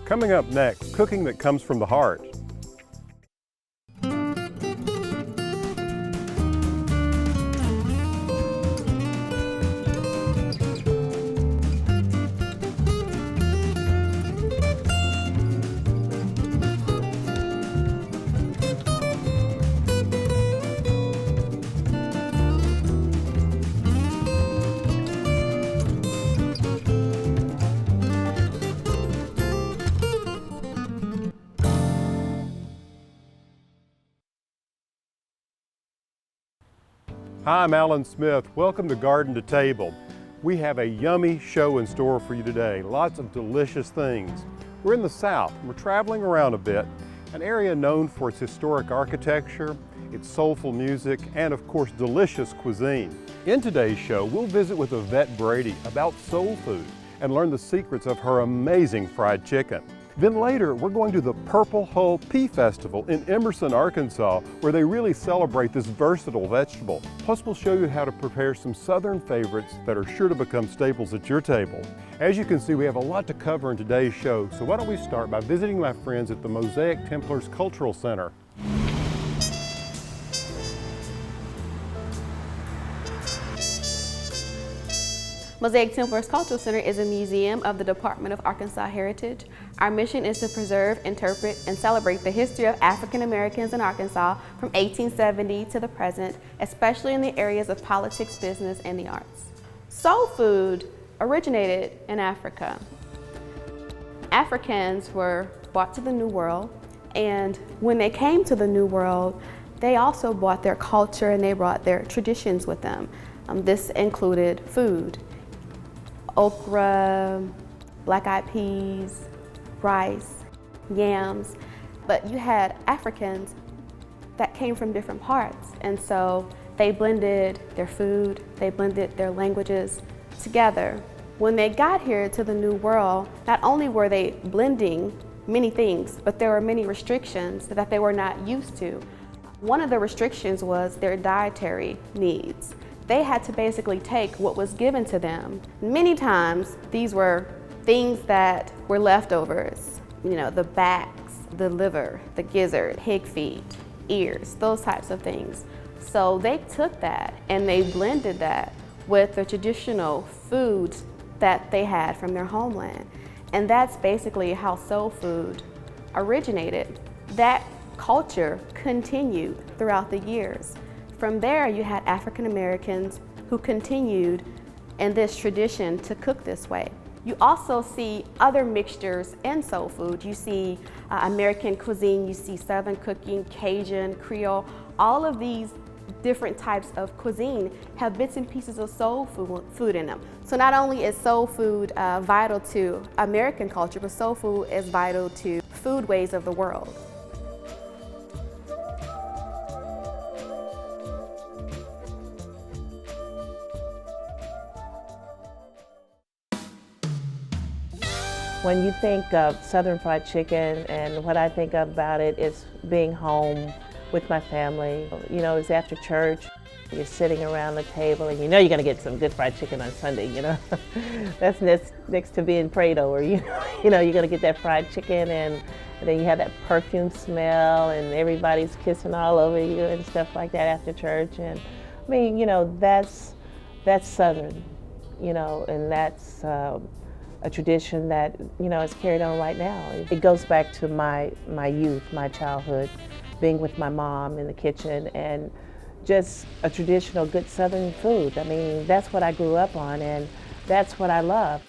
Coming up next, cooking that comes from the heart. Hi, I'm Alan Smith. Welcome to Garden to Table. We have a yummy show in store for you today. Lots of delicious things. We're in the South. We're traveling around a bit, an area known for its historic architecture, its soulful music, and of course, delicious cuisine. In today's show, we'll visit with Yvette Brady about soul food and learn the secrets of her amazing fried chicken. Then later, we're going to the Purple Hull Pea Festival in Emerson, Arkansas, where they really celebrate this versatile vegetable. Plus, we'll show you how to prepare some Southern favorites that are sure to become staples at your table. As you can see, we have a lot to cover in today's show, so why don't we start by visiting my friends at the Mosaic Templars Cultural Center. Mosaic Templars Cultural Center is a museum of the Department of Arkansas Heritage. Our mission is to preserve, interpret, and celebrate the history of African Americans in Arkansas from 1870 to the present, especially in the areas of politics, business, and the arts. Soul food originated in Africa. Africans were brought to the New World, and when they came to the New World, they also brought their culture and they brought their traditions with them. This included food. Okra, black-eyed peas, rice, yams, but you had Africans that came from different parts, and so they blended their food, they blended their languages together. When they got here to the New World, not only were they blending many things, but there were many restrictions that they were not used to. One of the restrictions was their dietary needs. They had to basically take what was given to them. Many times, these were things that were leftovers. You know, the backs, the liver, the gizzard, pig feet, ears, those types of things. So they took that and they blended that with the traditional foods that they had from their homeland. And that's basically how soul food originated. That culture continued throughout the years. From there, you had African Americans who continued in this tradition to cook this way. You also see other mixtures in soul food. You see American cuisine, you see Southern cooking, Cajun, Creole. All of these different types of cuisine have bits and pieces of soul food in them. So not only is soul food vital to American culture, but soul food is vital to foodways of the world. When you think of Southern fried chicken, and what I think about it is being home with my family. You know, it's after church, you're sitting around the table and you know you're gonna get some good fried chicken on Sunday, you know. That's next to being prayed over, you know, you're gonna get that fried chicken and then you have that perfume smell and everybody's kissing all over you and stuff like that after church. And I mean, you know, that's Southern, you know, and that's a tradition that, you know, is carried on right now. It goes back to my youth, my childhood, being with my mom in the kitchen and just a traditional good Southern food. I mean, that's what I grew up on and that's what I love.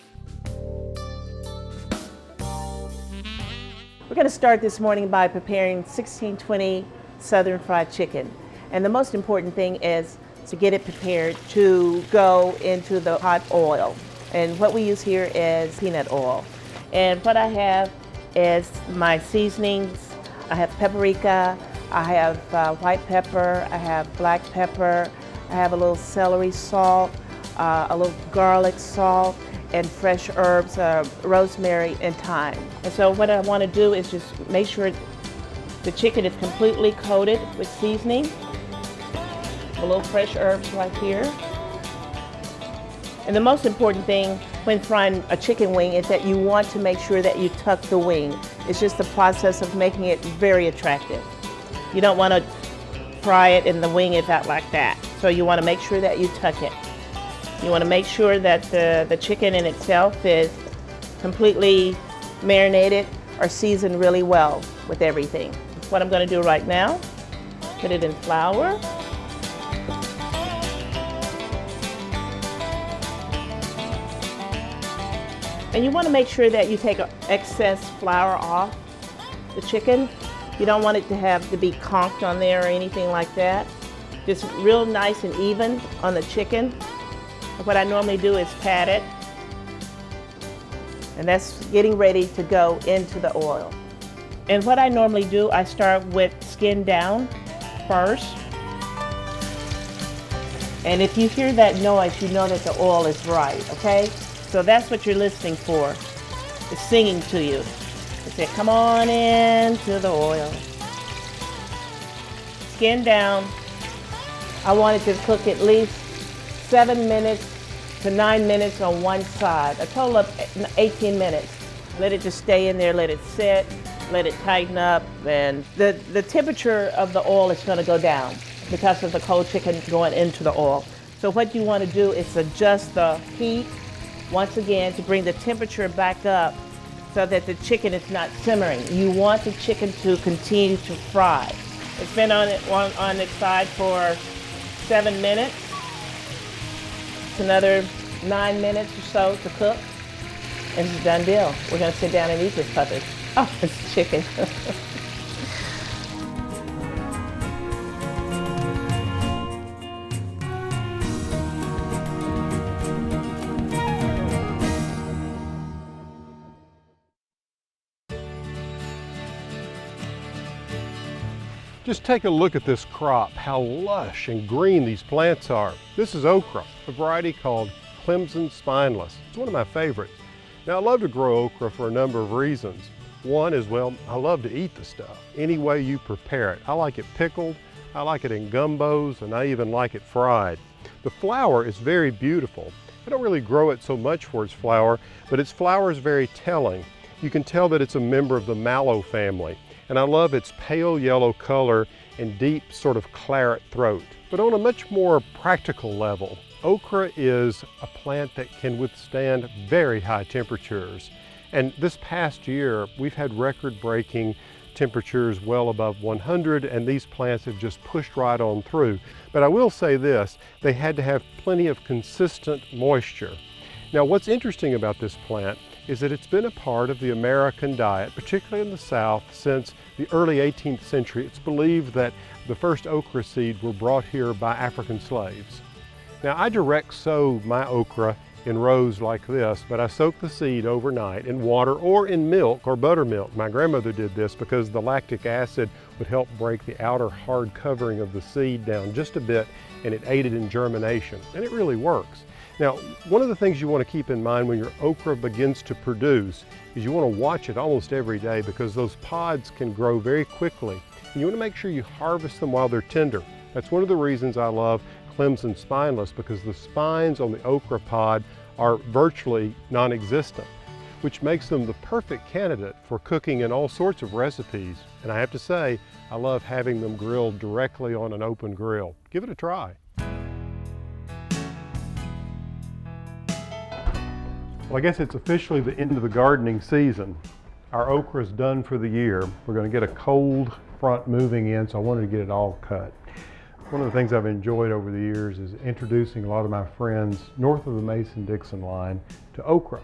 We're gonna start this morning by preparing 1620 Southern fried chicken. And the most important thing is to get it prepared to go into the hot oil. And what we use here is peanut oil. And what I have is my seasonings. I have paprika, I have white pepper, I have black pepper, I have a little celery salt, a little garlic salt, and fresh herbs, rosemary and thyme. And so what I want to do is just make sure the chicken is completely coated with seasoning. A little fresh herbs right here. And the most important thing when frying a chicken wing is that you want to make sure that you tuck the wing. It's just the process of making it very attractive. You don't want to fry it and the wing is out like that. So you want to make sure that you tuck it. You want to make sure that the chicken in itself is completely marinated or seasoned really well with everything. That's what I'm going to do right now. Put it in flour. And you want to make sure that you take excess flour off the chicken. You don't want it to have to be conked on there or anything like that. Just real nice and even on the chicken. What I normally do is pat it. And that's getting ready to go into the oil. And what I normally do, I start with skin down first. And if you hear that noise, you know that the oil is right, okay? So that's what you're listening for. It's singing to you. It said, come on into the oil. Skin down. I want it to cook at least 7 minutes to 9 minutes on one side. A total of 18 minutes. Let it just stay in there, let it sit, let it tighten up, and the temperature of the oil is gonna go down because of the cold chicken going into the oil. So what you wanna do is adjust the heat once again to bring the temperature back up so that the chicken is not simmering. You want the chicken to continue to fry. It's been on its side for 7 minutes. It's another 9 minutes or so to cook, and it's a done deal. We're gonna sit down and eat this puppet. Oh, it's chicken. Just take a look at this crop, how lush and green these plants are. This is okra, a variety called Clemson Spineless. It's one of my favorites. Now, I love to grow okra for a number of reasons. One is, well, I love to eat the stuff any way you prepare it. I like it pickled, I like it in gumbos, and I even like it fried. The flower is very beautiful. I don't really grow it so much for its flower, but its flower is very telling. You can tell that it's a member of the mallow family. And I love its pale yellow color and deep sort of claret throat. But on a much more practical level, okra is a plant that can withstand very high temperatures. And this past year, we've had record-breaking temperatures well above 100, and these plants have just pushed right on through. But I will say this, they had to have plenty of consistent moisture. Now, what's interesting about this plant is that it's been a part of the American diet, particularly in the South, since the early 18th century. It's believed that the first okra seeds were brought here by African slaves. Now, I direct sow my okra in rows like this, but I soak the seed overnight in water or in milk or buttermilk. My grandmother did this because the lactic acid would help break the outer hard covering of the seed down just a bit, and it aided in germination, and it really works. Now, one of the things you want to keep in mind when your okra begins to produce is you want to watch it almost every day because those pods can grow very quickly. And you want to make sure you harvest them while they're tender. That's one of the reasons I love Clemson Spineless, because the spines on the okra pod are virtually non-existent, which makes them the perfect candidate for cooking in all sorts of recipes. And I have to say, I love having them grilled directly on an open grill. Give it a try. Well, I guess it's officially the end of the gardening season. Our okra is done for the year. We're going to get a cold front moving in, so I wanted to get it all cut. One of the things I've enjoyed over the years is introducing a lot of my friends north of the Mason-Dixon line to okra.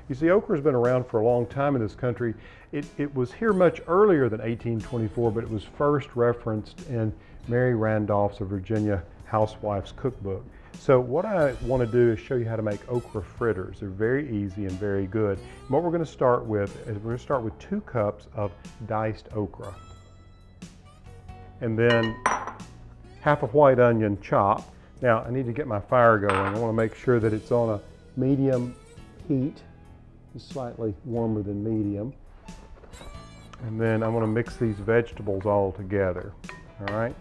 You see, okra has been around for a long time in this country. It was here much earlier than 1824, but it was first referenced in Mary Randolph's of Virginia Housewife's Cookbook. So what I want to do is show you how to make okra fritters. They're very easy and very good. And what we're going to start with is we're going to start with 2 cups of diced okra. And then half a white onion chopped. Now I need to get my fire going. I want to make sure that it's on a medium heat, just slightly warmer than medium. And then I want to mix these vegetables all together. All right.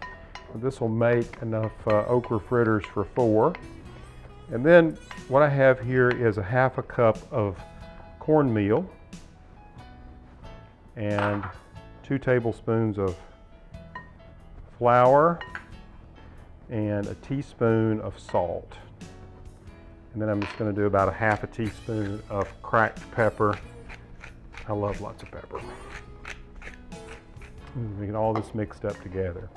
This will make enough okra fritters for 4. And then what I have here is a half a cup of cornmeal and 2 tablespoons of flour and a teaspoon of salt. And then I'm just going to do about a half a teaspoon of cracked pepper. I love lots of pepper. We get all this mixed up together.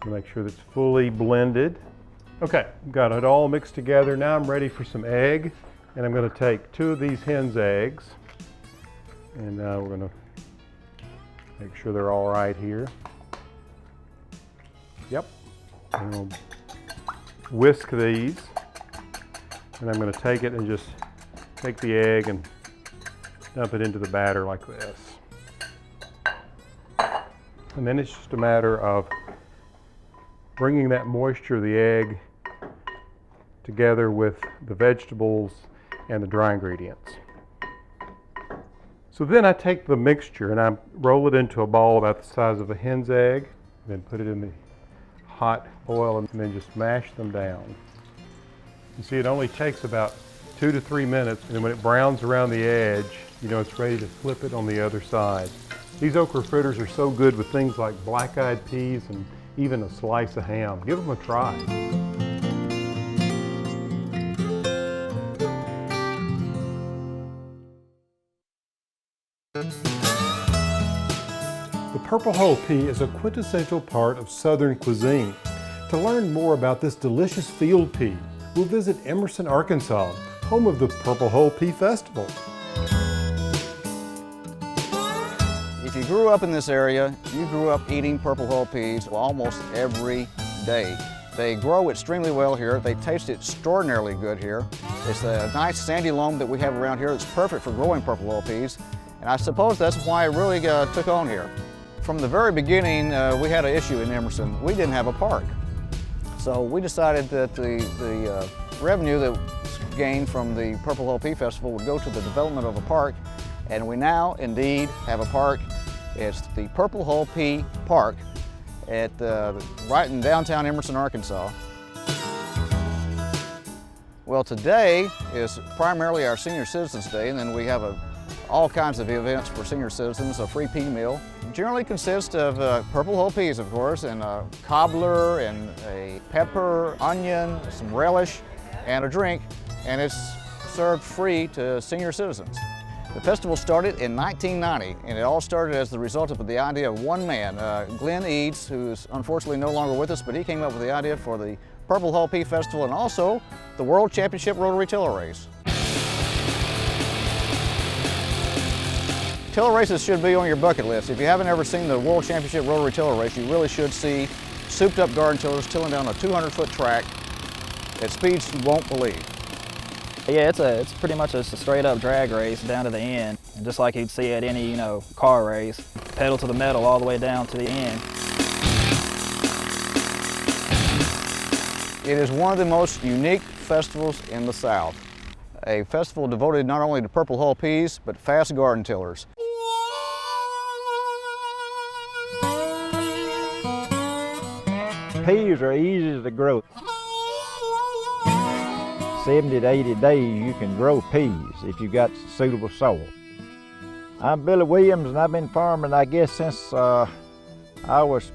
Make sure that's fully blended. Okay, got it all mixed together. Now I'm ready for some egg, and I'm going to take 2 of these hen's eggs, and we're going to make sure they're all right here. Yep. And we'll whisk these, and I'm going to take it and just take the egg and dump it into the batter like this. And then it's just a matter of bringing that moisture of the egg together with the vegetables and the dry ingredients. So then I take the mixture and I roll it into a ball about the size of a hen's egg, then put it in the hot oil and then just mash them down. You see, it only takes about 2 to 3 minutes, and then when it browns around the edge, you know it's ready to flip it on the other side. These okra fritters are so good with things like black-eyed peas and even a slice of ham. Give them a try. The Purple Hull Pea is a quintessential part of Southern cuisine. To learn more about this delicious field pea, we'll visit Emerson, Arkansas, home of the Purple Hull Pea Festival. If you grew up in this area, you grew up eating Purple Hull peas almost every day. They grow extremely well here. They taste extraordinarily good here. It's a nice sandy loam that we have around here that's perfect for growing Purple Hull peas. And I suppose that's why it really took on here. From the very beginning, we had an issue in Emerson. We didn't have a park. So we decided that the revenue that was gained from the Purple Hull Pea Festival would go to the development of a park. And we now indeed have a park. It's the Purple Hull Pea Park at right in downtown Emerson, Arkansas. Well, today is primarily our Senior Citizens Day, and then we have all kinds of events for senior citizens. A free pea meal generally consists of Purple Hull peas, of course, and a cobbler and a pepper, onion, some relish, and a drink, and it's served free to senior citizens. The festival started in 1990, and it all started as the result of the idea of one man, Glenn Eads, who is unfortunately no longer with us, but he came up with the idea for the Purple Hull Pea Festival and also the World Championship Rotary Tiller Race. Tiller races should be on your bucket list. If you haven't ever seen the World Championship Rotary Tiller Race, you really should see souped up garden tillers tilling down a 200-foot track at speeds you won't believe. Yeah, it's pretty much just a straight up drag race down to the end. And just like you'd see at any, car race, pedal to the metal all the way down to the end. It is one of the most unique festivals in the South. A festival devoted not only to Purple Hull peas, but fast garden tillers. Peas are easy to grow. 70 to 80 days you can grow peas if you got suitable soil. I'm Billy Williams, and I've been farming, I guess, since I was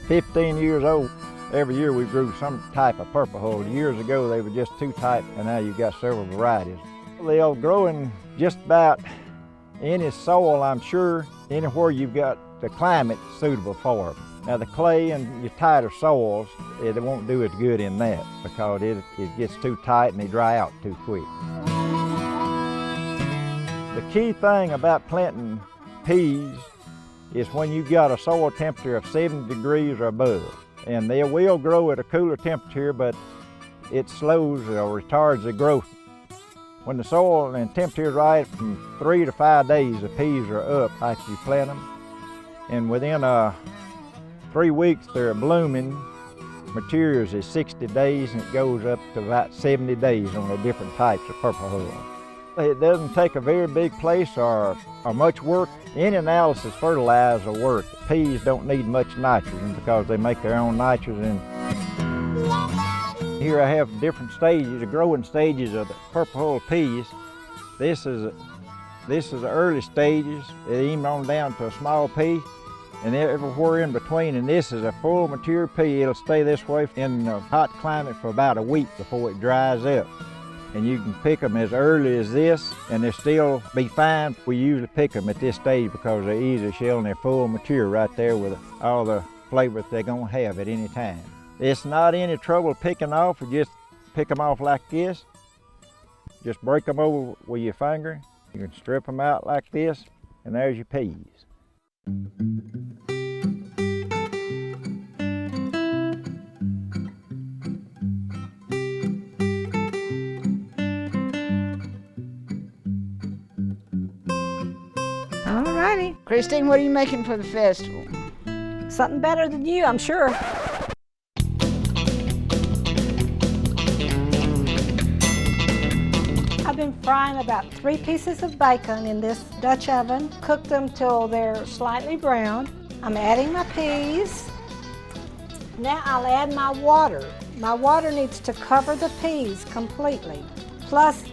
15 years old. Every year we grew some type of Purple Hull. Years ago they were just 2 types, and now you've got several varieties. They'll grow in just about any soil, I'm sure, anywhere you've got the climate suitable for them. Now the clay and your tighter soils, it won't do as good in that because it gets too tight and they dry out too quick. The key thing about planting peas is when you got a soil temperature of 70 degrees or above. And they will grow at a cooler temperature, but it slows or retards the growth. When the soil and temperature is right, from 3 to 5 days the peas are up after you plant them. And within 3 weeks they're blooming. Materials is 60 days and it goes up to about 70 days on the different types of Purple Hull. It doesn't take a very big place or much work. Any analysis fertilizer will work. Peas don't need much nitrogen because they make their own nitrogen. Here I have different stages, the growing stages of the Purple Hull peas. This is the early stages, even on down to a small pea, and everywhere in between. And this is a full mature pea. It'll stay this way in a hot climate for about a week before it dries up. And you can pick them as early as this, and they'll still be fine. We usually pick them at this stage because they're easy shell and they're full mature right there with all the flavor they're gonna have at any time. It's not any trouble picking off. You just pick them off like this. Just break them over with your finger. You can strip them out like this, and there's your peas. Alrighty. Christine, what are you making for the festival? Something better than you, I'm sure. I've been frying about 3 pieces of bacon in this Dutch oven. Cooked them till they're slightly browned. I'm adding my peas. Now I'll add my water. My water needs to cover the peas completely, plus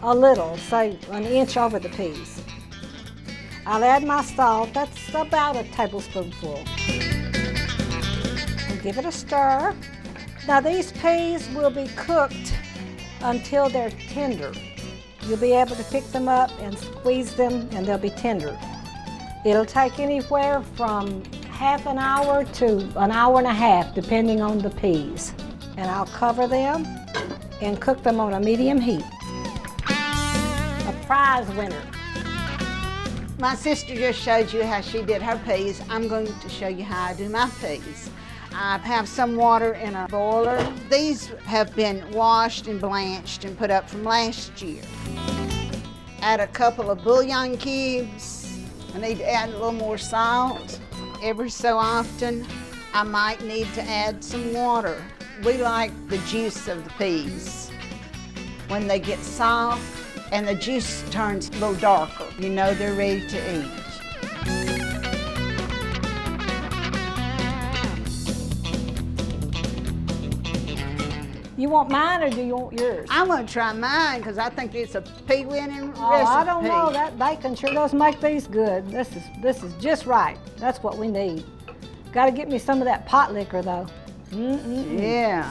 a little, say an inch over the peas. I'll add my salt, that's about a tablespoonful. And give it a stir. Now these peas will be cooked until they're tender. You'll be able to pick them up and squeeze them and they'll be tender. It'll take anywhere from half an hour to an hour and a half, depending on the peas. And I'll cover them and cook them on a medium heat. A prize winner. My sister just showed you how she did her peas. I'm going to show you how I do my peas. I have some water in a boiler. These have been washed and blanched and put up from last year. Add a couple of bouillon cubes. I need to add a little more salt. Every so often, I might need to add some water. We like the juice of the peas. When they get soft and the juice turns a little darker, you know they're ready to eat. You want mine or do you want yours? I'm gonna try mine because I think it's a pea winning recipe. Oh, I don't know. That bacon sure does make these good. This is just right. That's what we need. Got to get me some of that pot liquor though. Yeah.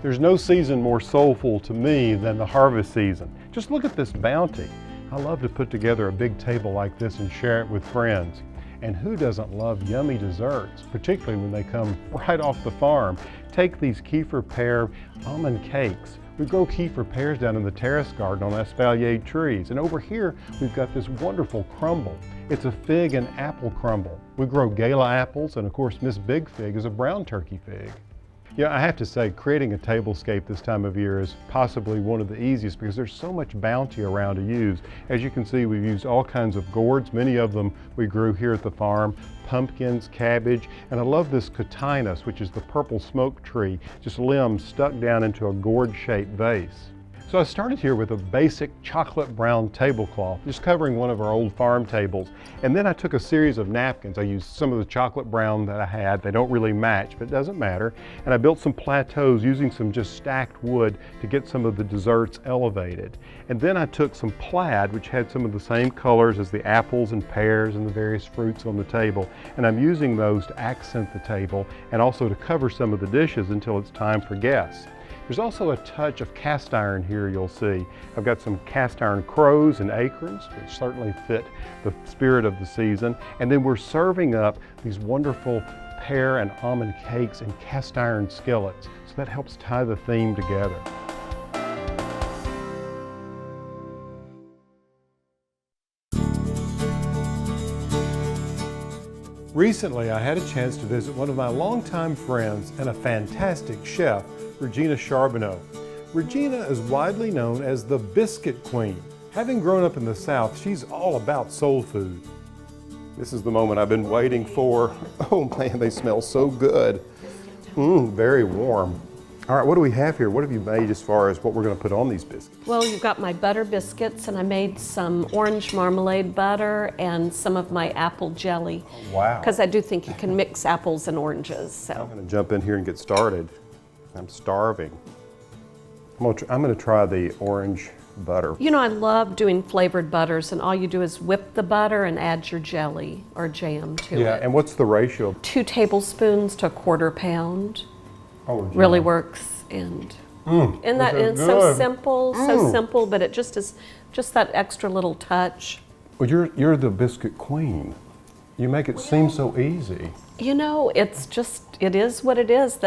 There's no season more soulful to me than the harvest season. Just look at this bounty. I love to put together a big table like this and share it with friends. And who doesn't love yummy desserts, particularly when they come right off the farm? Take these kefir pear almond cakes. We grow kefir pears down in the terrace garden on espalier trees. And over here, we've got this wonderful crumble. It's a fig and apple crumble. We grow gala apples, and of course, Miss Big Fig is a brown turkey fig. Yeah, I have to say, creating a tablescape this time of year is possibly one of the easiest because there's so much bounty around to use. As you can see, we've used all kinds of gourds. Many of them we grew here at the farm. Pumpkins, cabbage, and I love this cotinus, which is the purple smoke tree, just limbs stuck down into a gourd-shaped vase. So I started here with a basic chocolate brown tablecloth, just covering one of our old farm tables. And then I took a series of napkins. I used some of the chocolate brown that I had. They don't really match, but it doesn't matter. And I built some plateaus using some just stacked wood to get some of the desserts elevated. And then I took some plaid, which had some of the same colors as the apples and pears and the various fruits on the table. And I'm using those to accent the table and also to cover some of the dishes until it's time for guests. There's also a touch of cast iron here, you'll see. I've got some cast iron crows and acorns, which certainly fit the spirit of the season. And then we're serving up these wonderful pear and almond cakes in cast iron skillets. So that helps tie the theme together. Recently, I had a chance to visit one of my longtime friends and a fantastic chef, Regina Charbonneau. Regina is widely known as the Biscuit Queen. Having grown up in the South, she's all about soul food. This is the moment I've been waiting for. Oh man, they smell so good. Very warm. All right, what do we have here? What have you made as far as what we're going to put on these biscuits? Well, you've got my butter biscuits, and I made some orange marmalade butter and some of my apple jelly. Wow. Because I do think you can mix apples and oranges. So I'm going to jump in here and get started. I'm starving. I'm going to try the orange butter. you know, I love doing flavored butters, and all you do is whip the butter and add your jelly or jam to Yeah, it. and what's the ratio? 2 tablespoons to 1/4 pound Oh, really works, and it's so simple, but it just is just that extra little touch. Well, you're the biscuit queen. You make it seem so easy. You know, it is what it is.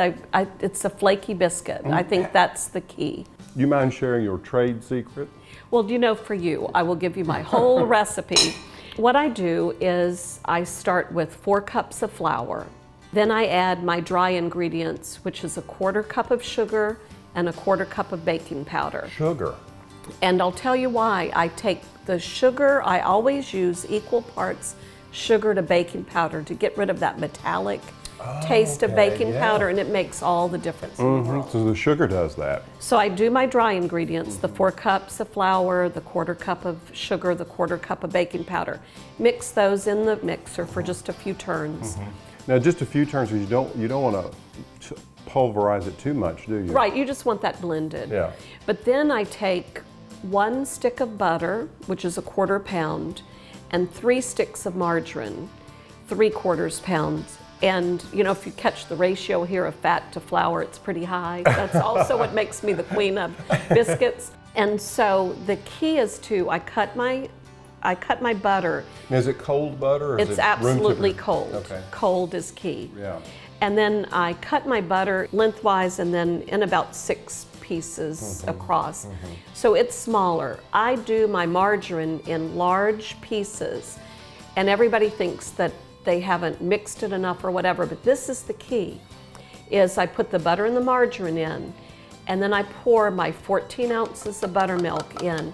It's a flaky biscuit. I think that's the key. You mind sharing your trade secret? Well, you know, for you, I will give you my whole recipe. What I do is I start with 4 cups of flour. Then I add my dry ingredients, which is a 1/4 cup of sugar and a 1/4 cup of baking powder. Sugar. And I'll tell you why. I take the sugar, I always use equal parts sugar to baking powder to get rid of that metallic taste of baking powder, and it makes all the difference in the world. So the sugar does that. So I do my dry ingredients, the 4 cups of flour, the 1/4 cup of sugar, the 1/4 cup of baking powder. Mix those in the mixer for just a few turns. Now, just a few turns, you don't want to pulverize it too much, do you? Right, you just want that blended. Yeah. But then I take 1 stick of butter, which is a 1/4 pound, and 3 sticks of margarine, 3/4 pounds. And you know, if you catch the ratio here of fat to flour, it's pretty high. That's also what makes me the queen of biscuits. And so the key is I cut my butter. Now, is it cold butter or is It's it room absolutely temperature? cold. Okay. Cold is key. Yeah. And then I cut my butter lengthwise and then in about 6 pieces across. So it's smaller. I do my margarine in large pieces, and everybody thinks that they haven't mixed it enough or whatever, but this is the key, is I put the butter and the margarine in, and then I pour my 14 ounces of buttermilk in.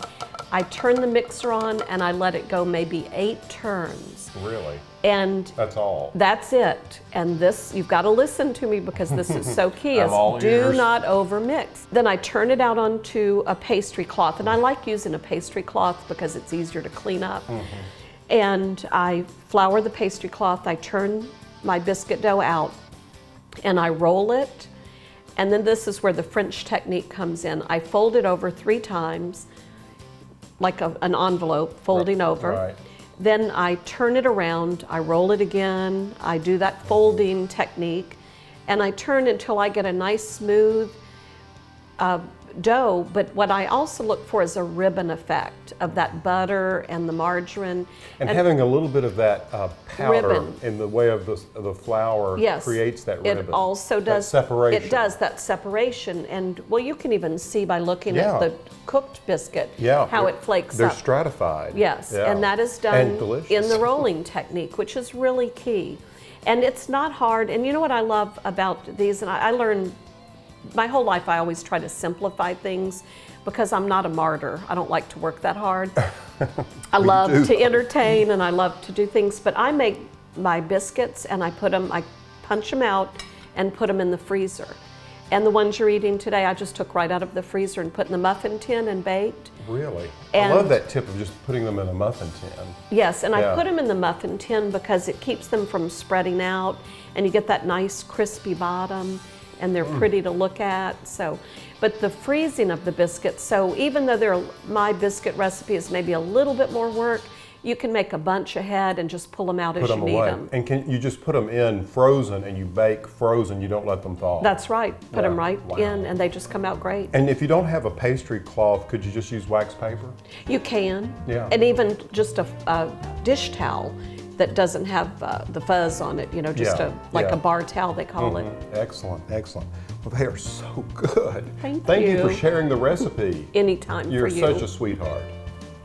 I turn the mixer on and I let it go maybe 8 turns. Really? And That's all? that's it. And this, you've got to listen to me because this is so key, is all do ears. not over mix. Then I turn it out onto a pastry cloth, and I like using a pastry cloth because it's easier to clean up. And I flour the pastry cloth, I turn my biscuit dough out, and I roll it. And then this is where the French technique comes in. I fold it over 3 times, like an envelope, folding over. Right. Then I turn it around, I roll it again, I do that folding technique, and I turn until I get a nice smooth dough. But what I also look for is a ribbon effect of that butter and the margarine. And having a little bit of that powder ribbon. in the way of the flour Yes, creates that ribbon. it also does that separation. It does that separation, and well, you can even see by looking Yeah. at the cooked biscuit Yeah, how it flakes They're up. stratified. Yes, Yeah. and that is And done delicious. in the rolling technique, which is really key. And it's not hard. And you know what I love about these, and I learned my whole life, I always try to simplify things because I'm not a martyr. I don't like to work that hard. I love do. to entertain and I love to do things, but I make my biscuits and I punch them out and put them in the freezer. And the ones you're eating today, I just took right out of the freezer and put in the muffin tin and baked. Really? And I love that tip of just putting them in a muffin tin. Yes, and Yeah. I put them in the muffin tin because it keeps them from spreading out, and you get that nice crispy bottom, and they're pretty to look at. So, but the freezing of the biscuits, so even though my biscuit recipe is maybe a little bit more work, you can make a bunch ahead and just pull them out Put as you them need away. them. And can you just put them in frozen and you bake frozen, you don't let them thaw? That's right. Put them Yeah. right Wow. in, and they just come out great. And if you don't have a pastry cloth, could you just use wax paper? You can. Yeah. And even just a dish towel that doesn't have the fuzz on it, you know, just Yeah, like yeah. a bar towel, they call it. Excellent, excellent. Well, they are so good. Thank you for you. sharing the recipe. Anytime You're for you. such a sweetheart.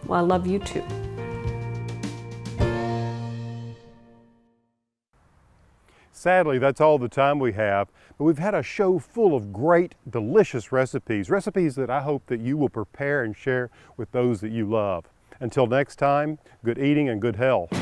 Well, I love you too. Sadly, that's all the time we have, but we've had a show full of great, delicious recipes that I hope that you will prepare and share with those that you love. Until next time, good eating and good health.